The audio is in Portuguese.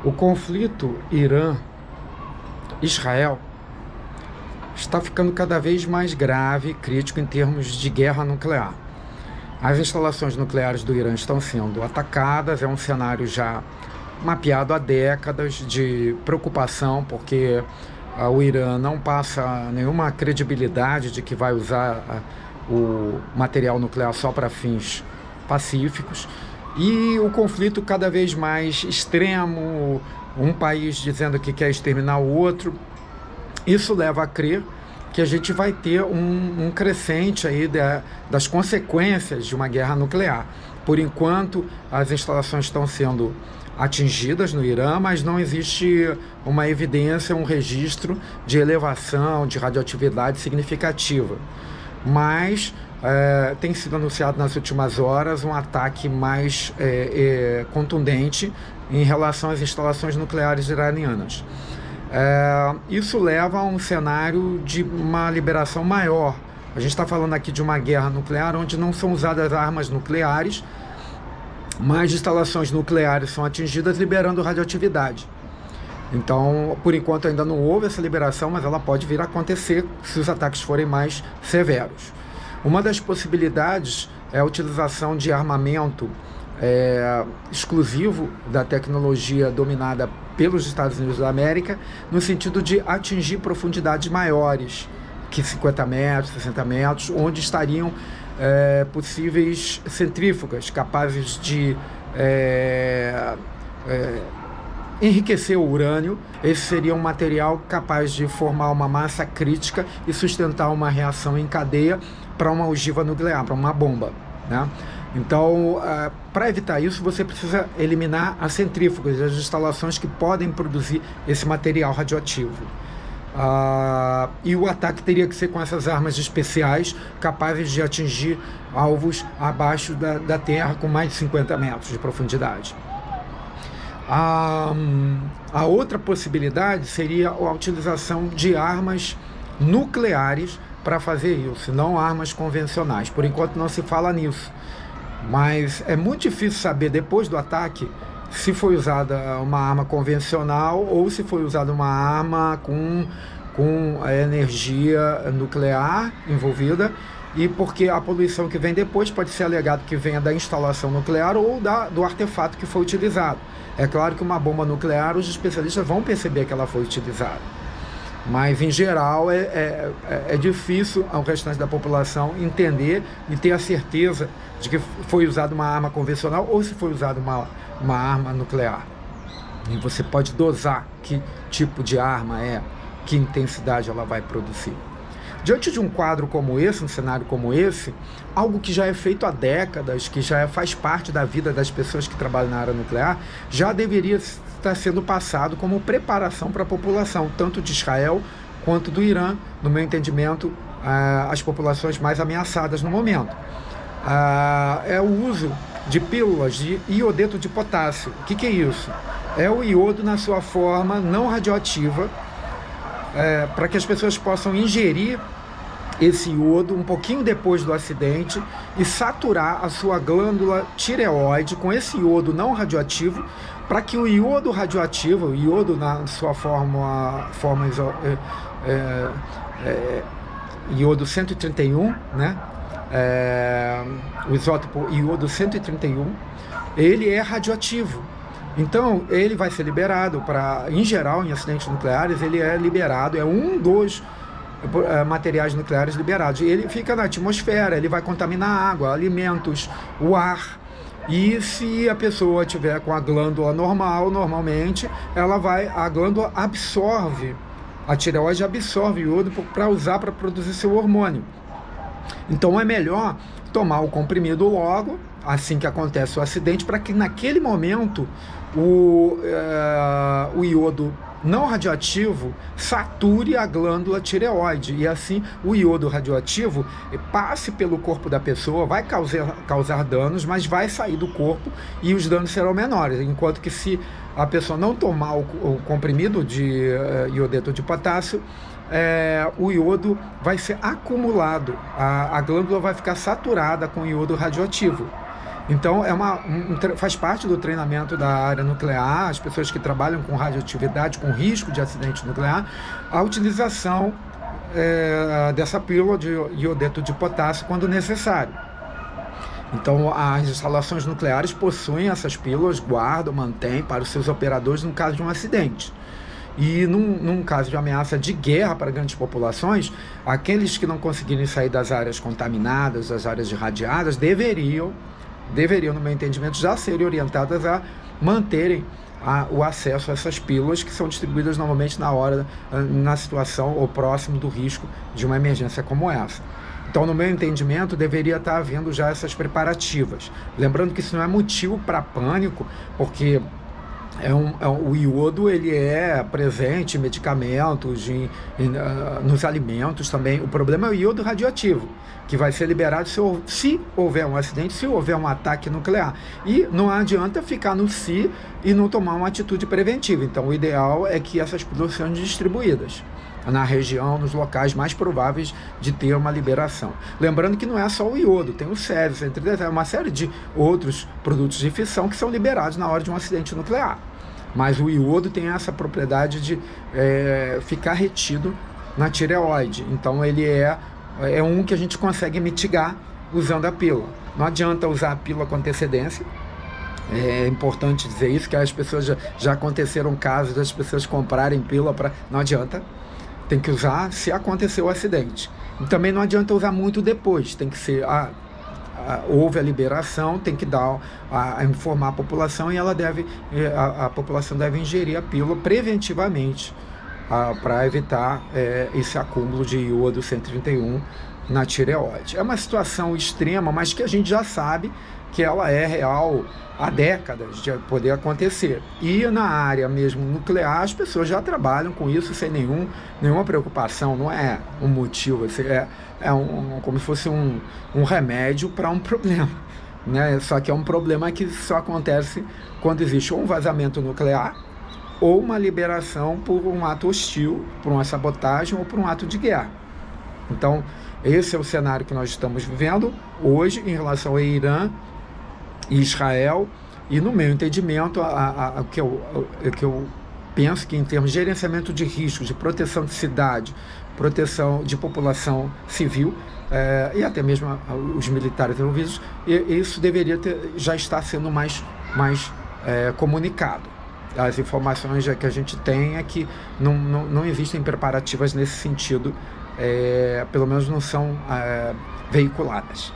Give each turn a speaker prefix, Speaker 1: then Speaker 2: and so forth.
Speaker 1: O conflito Irã-Israel está ficando cada vez mais grave e crítico em termos de guerra nuclear. As instalações nucleares do Irã estão sendo atacadas, é um cenário já mapeado há décadas de preocupação, porque o Irã não passa nenhuma credibilidade de que vai usar o material nuclear só para fins pacíficos. E o conflito cada vez mais extremo, um país dizendo que quer exterminar o outro. Isso leva a crer que a gente vai ter um crescente aí das consequências de uma guerra nuclear. Por enquanto, as instalações estão sendo atingidas no Irã, mas não existe uma evidência, um registro de elevação de radioatividade significativa. Mas tem sido anunciado nas últimas horas um ataque mais contundente em relação às instalações nucleares iranianas. Isso leva a um cenário de uma liberação maior. A gente está falando aqui de uma guerra nuclear onde não são usadas armas nucleares, mas instalações nucleares são atingidas, liberando radioatividade. Então, por enquanto ainda não houve essa liberação, mas ela pode vir a acontecer se os ataques forem mais severos. Uma das possibilidades é a utilização de armamento exclusivo da tecnologia dominada pelos Estados Unidos da América, no sentido de atingir profundidades maiores que 50 metros, 60 metros, onde estariam possíveis centrífugas capazes de enriquecer o urânio. Esse seria um material capaz de formar uma massa crítica e sustentar uma reação em cadeia para uma ogiva nuclear, para uma bomba, né? Então, para evitar isso, você precisa eliminar as centrífugas, as instalações que podem produzir esse material radioativo. E o ataque teria que ser com essas armas especiais, capazes de atingir alvos abaixo da terra, com mais de 50 metros de profundidade. A outra possibilidade seria a utilização de armas nucleares para fazer isso, não armas convencionais. Por enquanto não se fala nisso, mas é muito difícil saber depois do ataque se foi usada uma arma convencional ou se foi usada uma arma com a energia nuclear envolvida, e porque a poluição que vem depois pode ser alegado que venha da instalação nuclear ou do artefato que foi utilizado. É claro que uma bomba nuclear, os especialistas vão perceber que ela foi utilizada, mas em geral é difícil ao restante da população entender e ter a certeza de que foi usada uma arma convencional ou se foi usada uma arma nuclear. E você pode dosar que tipo de arma que intensidade ela vai produzir. Diante de um quadro como esse, um cenário como esse, algo que já é feito há décadas, que já faz parte da vida das pessoas que trabalham na área nuclear, já deveria estar sendo passado como preparação para a população, tanto de Israel quanto do Irã, no meu entendimento, as populações mais ameaçadas no momento. É o uso de pílulas de iodeto de potássio. O que é isso? É o iodo na sua forma não radioativa, para que as pessoas possam ingerir esse iodo um pouquinho depois do acidente e saturar a sua glândula tireoide com esse iodo não radioativo, para que o iodo radioativo, o iodo na sua iodo 131, né? O isótopo iodo 131, ele é radioativo. Então, ele vai ser liberado em geral, em acidentes nucleares, ele é liberado, é um dos materiais nucleares liberados. Ele fica na atmosfera, ele vai contaminar a água, alimentos, o ar. E se a pessoa tiver com a glândula normal, normalmente, a glândula absorve, a tireoide absorve iodo para usar para produzir seu hormônio. Então, é melhor tomar o comprimido logo, assim que acontece o acidente, para que naquele momento o iodo não radioativo sature a glândula tireoide, e assim o iodo radioativo passe pelo corpo da pessoa, vai causar danos, mas vai sair do corpo e os danos serão menores, enquanto que se a pessoa não tomar o comprimido de iodeto de potássio, o iodo vai ser acumulado, a glândula vai ficar saturada com iodo radioativo. Então, faz parte do treinamento da área nuclear, as pessoas que trabalham com radioatividade, com risco de acidente nuclear, a utilização dessa pílula de iodeto de potássio quando necessário. Então, as instalações nucleares possuem essas pílulas, guardam, mantêm para os seus operadores no caso de um acidente. E num caso de ameaça de guerra para grandes populações, aqueles que não conseguirem sair das áreas contaminadas, das áreas irradiadas, deveriam, no meu entendimento, já serem orientadas a manterem o acesso a essas pílulas que são distribuídas normalmente na situação ou próximo do risco de uma emergência como essa. Então, no meu entendimento, deveria estar havendo já essas preparativas. Lembrando que isso não é motivo para pânico, porque o iodo ele é presente em medicamentos, nos alimentos também. O problema é o iodo radioativo, que vai ser liberado se houver um acidente, se houver um ataque nuclear. E não adianta ficar no si e não tomar uma atitude preventiva. Então, o ideal é que essas pílulas sejam distribuídas na região, nos locais mais prováveis de ter uma liberação. Lembrando que não é só o iodo, tem o césio, uma série de outros produtos de fissão que são liberados na hora de um acidente nuclear. Mas o iodo tem essa propriedade de ficar retido na tireoide. Então ele é um que a gente consegue mitigar usando a pílula. Não adianta usar a pílula com antecedência. É importante dizer isso, que as pessoas já aconteceram casos das pessoas comprarem pílula para... Não adianta. Tem que usar se acontecer o acidente. E também não adianta usar muito depois. Tem que ser... houve a liberação, tem que dar informar a população e a população deve ingerir a pílula preventivamente para evitar esse acúmulo de iodo 131 na tireoide. É uma situação extrema, mas que a gente já sabe que ela é real há décadas de poder acontecer. E na área mesmo nuclear, as pessoas já trabalham com isso sem nenhuma preocupação, não é um motivo, como se fosse um remédio para um problema, né? Só que é um problema que só acontece quando existe ou um vazamento nuclear ou uma liberação por um ato hostil, por uma sabotagem ou por um ato de guerra. Então, esse é o cenário que nós estamos vivendo hoje em relação ao Irã e Israel, e no meu entendimento, o que eu penso que em termos de gerenciamento de riscos, de proteção de cidade, proteção de população civil, e até mesmo os militares envolvidos, isso deveria já estar sendo mais comunicado. As informações que a gente tem é que não existem preparativas nesse sentido, pelo menos não são veiculadas.